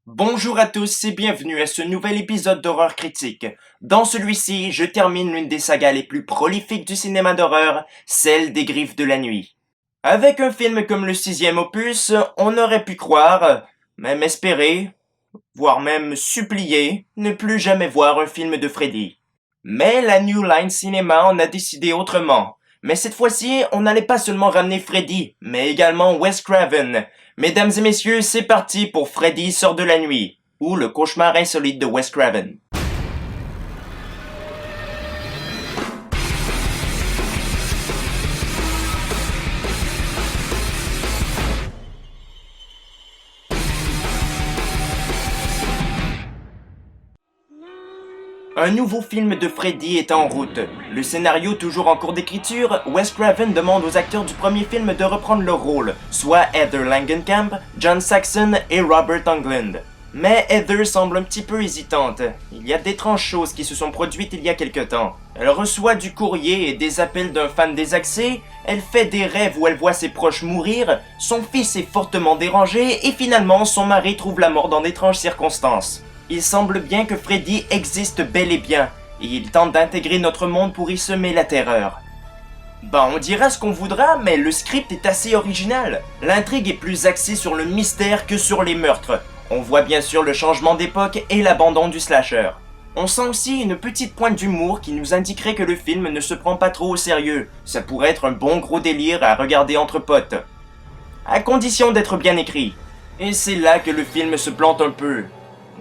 Bonjour à tous et bienvenue à ce nouvel épisode d'Horreur Critique. Dans celui-ci, je termine l'une des sagas les plus prolifiques du cinéma d'horreur, celle des Griffes de la Nuit. Avec un film comme le sixième opus, on aurait pu croire, même espérer, voire même supplier, ne plus jamais voir un film de Freddy. Mais la New Line Cinema en a décidé autrement. Mais cette fois-ci, on n'allait pas seulement ramener Freddy, mais également Wes Craven. Mesdames et messieurs, c'est parti pour Freddy sort de la nuit, ou le cauchemar insolite de Wes Craven. Un nouveau film de Freddy est en route. Le scénario toujours en cours d'écriture, Wes Craven demande aux acteurs du premier film de reprendre leur rôle, soit Heather Langenkamp, John Saxon et Robert Englund. Mais Heather semble un petit peu hésitante. Il y a d'étranges choses qui se sont produites il y a quelque temps. Elle reçoit du courrier et des appels d'un fan désaxé, elle fait des rêves où elle voit ses proches mourir, son fils est fortement dérangé et finalement son mari trouve la mort dans d'étranges circonstances. Il semble bien que Freddy existe bel et bien, et il tente d'intégrer notre monde pour y semer la terreur. Bon, on dira ce qu'on voudra, mais le script est assez original. L'intrigue est plus axée sur le mystère que sur les meurtres. On voit bien sûr le changement d'époque et l'abandon du slasher. On sent aussi une petite pointe d'humour qui nous indiquerait que le film ne se prend pas trop au sérieux. Ça pourrait être un bon gros délire à regarder entre potes. À condition d'être bien écrit. Et c'est là que le film se plante un peu.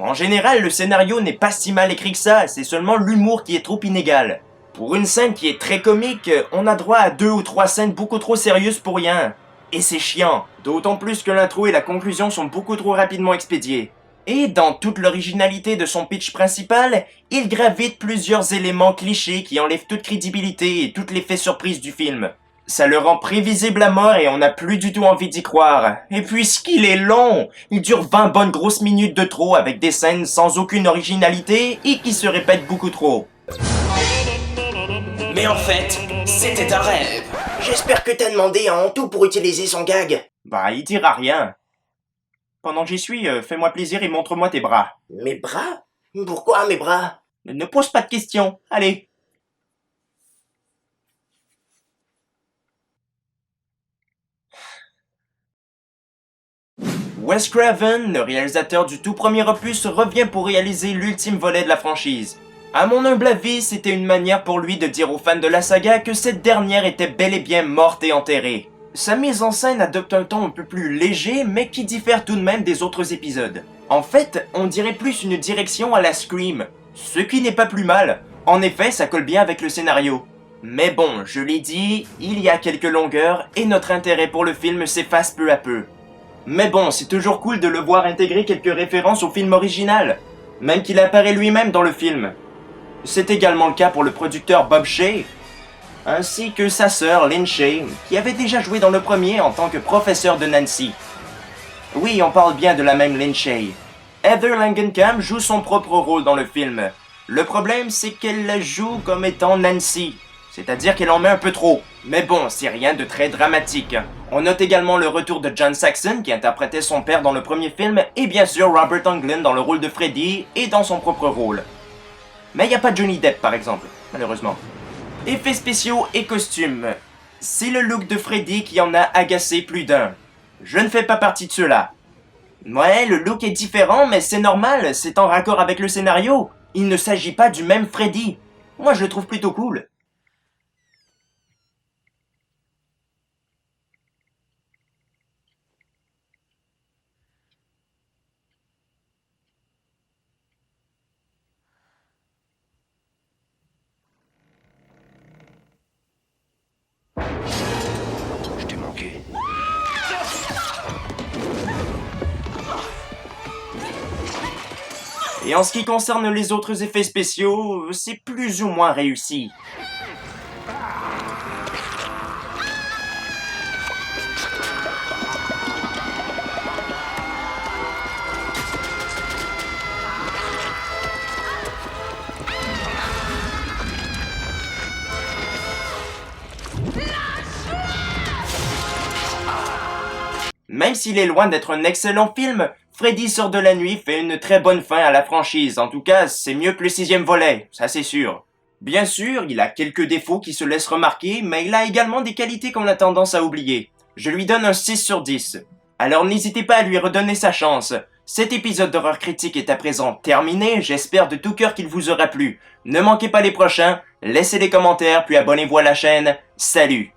En général, le scénario n'est pas si mal écrit que ça, c'est seulement l'humour qui est trop inégal. Pour une scène qui est très comique, on a droit à 2 ou 3 scènes beaucoup trop sérieuses pour rien. Et c'est chiant, d'autant plus que l'intro et la conclusion sont beaucoup trop rapidement expédiés. Et dans toute l'originalité de son pitch principal, il gravite plusieurs éléments clichés qui enlèvent toute crédibilité et tout l'effet surprise du film. Ça le rend prévisible à mort et on n'a plus du tout envie d'y croire. Et puisqu'il est long, il dure 20 bonnes grosses minutes de trop avec des scènes sans aucune originalité et qui se répètent beaucoup trop. Mais en fait, c'était un rêve. J'espère que t'as demandé à Antou pour utiliser son gag. Bah, il dira rien. Pendant que j'y suis, fais-moi plaisir et montre-moi tes bras. Mes bras? Pourquoi mes bras? Ne pose pas de questions, allez. Wes Craven, le réalisateur du tout premier opus, revient pour réaliser l'ultime volet de la franchise. À mon humble avis, c'était une manière pour lui de dire aux fans de la saga que cette dernière était bel et bien morte et enterrée. Sa mise en scène adopte un ton un peu plus léger, mais qui diffère tout de même des autres épisodes. En fait, on dirait plus une direction à la Scream, ce qui n'est pas plus mal. En effet, ça colle bien avec le scénario. Mais bon, je l'ai dit, il y a quelques longueurs, et notre intérêt pour le film s'efface peu à peu. Mais bon, c'est toujours cool de le voir intégrer quelques références au film original, même qu'il apparaît lui-même dans le film. C'est également le cas pour le producteur Bob Shaye, ainsi que sa sœur Lynn Shaye, qui avait déjà joué dans le premier en tant que professeur de Nancy. Oui, on parle bien de la même Lynn Shaye. Heather Langenkamp joue son propre rôle dans le film. Le problème, c'est qu'elle la joue comme étant Nancy, c'est-à-dire qu'elle en met un peu trop. Mais bon, c'est rien de très dramatique. On note également le retour de John Saxon, qui interprétait son père dans le premier film, et bien sûr Robert Englund dans le rôle de Freddy, et dans son propre rôle. Mais il n'y a pas Johnny Depp par exemple, malheureusement. Effets spéciaux et costumes. C'est le look de Freddy qui en a agacé plus d'un. Je ne fais pas partie de ceux-là. Ouais, le look est différent, mais c'est normal, c'est en raccord avec le scénario. Il ne s'agit pas du même Freddy. Moi je le trouve plutôt cool. Je t'ai manqué. Et en ce qui concerne les autres effets spéciaux, c'est plus ou moins réussi. Même s'il est loin d'être un excellent film, Freddy sort de la nuit fait une très bonne fin à la franchise, en tout cas c'est mieux que le 6e volet, ça c'est sûr. Bien sûr, il a quelques défauts qui se laissent remarquer, mais il a également des qualités qu'on a tendance à oublier. Je lui donne un 6 sur 10. Alors n'hésitez pas à lui redonner sa chance. Cet épisode d'Horreur Critique est à présent terminé, j'espère de tout cœur qu'il vous aura plu. Ne manquez pas les prochains, laissez des commentaires puis abonnez-vous à la chaîne. Salut!